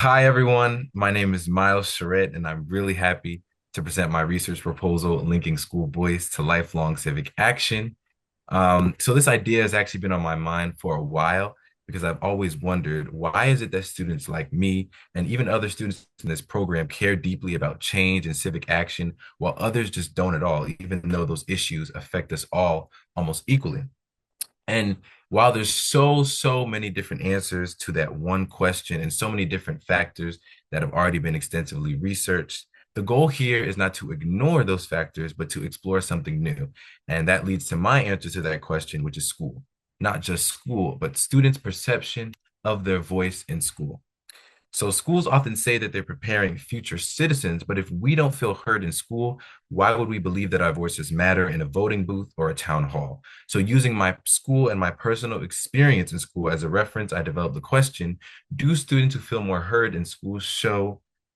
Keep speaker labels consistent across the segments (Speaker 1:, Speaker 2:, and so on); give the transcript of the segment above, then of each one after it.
Speaker 1: Hi, everyone. My name is Myles Cherrette, and I'm really happy to present my research proposal linking school voice to lifelong civic action. So this idea has actually been on my mind for a while because I've always wondered, why is it that students like me and even other students in this program care deeply about change and civic action while others just don't at all, even though those issues affect us all almost equally? And while there's so many different answers to that one question and so many different factors that have already been extensively researched, the goal here is not to ignore those factors, but to explore something new. And that leads to my answer to that question, which is school. Not just school, but students' perception of their voice in school. So schools often say that they're preparing future citizens, but if we don't feel heard in school, why would we believe that our voices matter in a voting booth or a town hall? So using my school and my personal experience in school as a reference, I developed the question, do students who feel more heard in school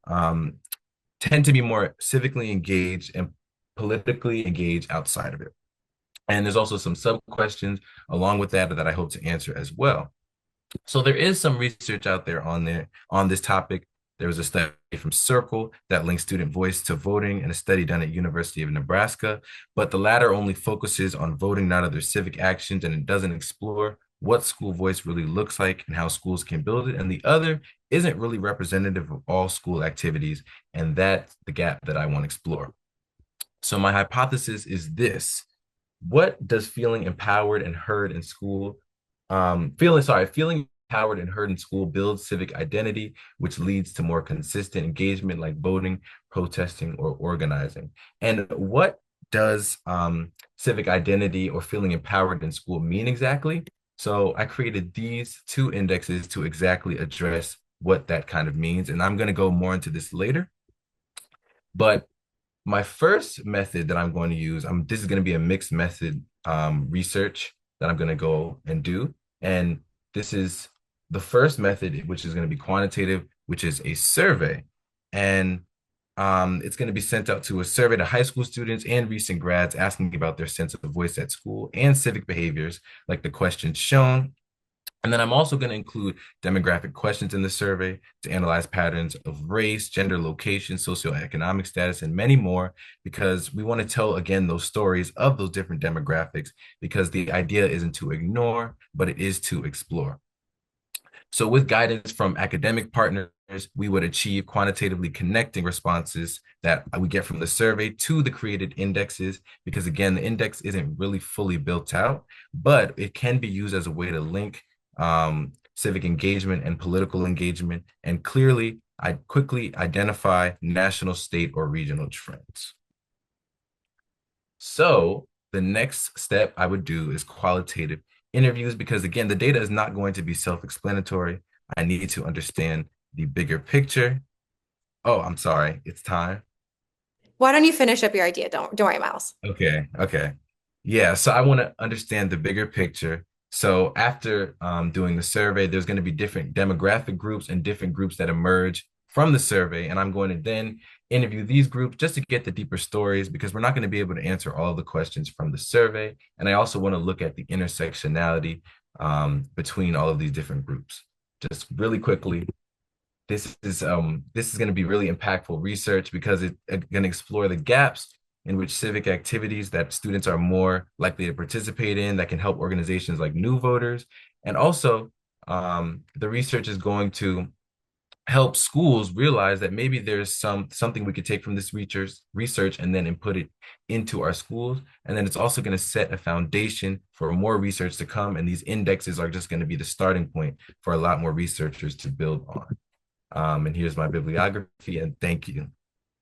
Speaker 1: um, tend to be more civically engaged and politically engaged outside of it? And there's also some sub questions along with that I hope to answer as well. So there is some research out there on this topic. There was a study from Circle that links student voice to voting and a study done at University of Nebraska, but the latter only focuses on voting, not other civic actions, and it doesn't explore what school voice really looks like and how schools can build it. And the other isn't really representative of all school activities, and that's the gap that I want to explore. So my hypothesis is this: what does feeling empowered and heard in school feeling empowered and heard in school builds civic identity, which leads to more consistent engagement like voting, protesting, or organizing? And what does civic identity or feeling empowered in school mean exactly? So I created these two indexes to exactly address what that kind of means, and I'm going to go more into this later. But my first method that I'm going to use, this is going to be a mixed method research that I'm going to go and do. And this is the first method, which is going to be quantitative, which is a survey. And it's going to be sent out to a survey to high school students and recent grads asking about their sense of voice at school and civic behaviors, like the questions shown. And then I'm also going to include demographic questions in the survey to analyze patterns of race, gender, location, socioeconomic status, and many more, because we want to tell again those stories of those different demographics, because the idea isn't to ignore, but it is to explore. So with guidance from academic partners, we would achieve quantitatively connecting responses that we get from the survey to the created indexes, because again, the index isn't really fully built out, but it can be used as a way to link civic engagement and political engagement, and clearly, I quickly identify national, state, or regional trends. So the next step I would do is qualitative interviews, because again, the data is not going to be self-explanatory. I need to understand the bigger picture. Oh, I'm sorry, it's time.
Speaker 2: Why don't you finish up your idea? Don't worry, Miles.
Speaker 1: Okay. Yeah, so I want to understand the bigger picture. So after doing the survey, there's going to be different demographic groups and different groups that emerge from the survey. And I'm going to then interview these groups just to get the deeper stories, because we're not going to be able to answer all the questions from the survey. And I also want to look at the intersectionality between all of these different groups. Just really quickly, this is going to be really impactful research, because it's going to explore the gaps in which civic activities that students are more likely to participate in that can help organizations like new voters. And also, the research is going to help schools realize that maybe there's something we could take from this research and then input it into our schools. And then it's also going to set a foundation for more research to come. And these indexes are just going to be the starting point for a lot more researchers to build on. And here's my bibliography, and thank you.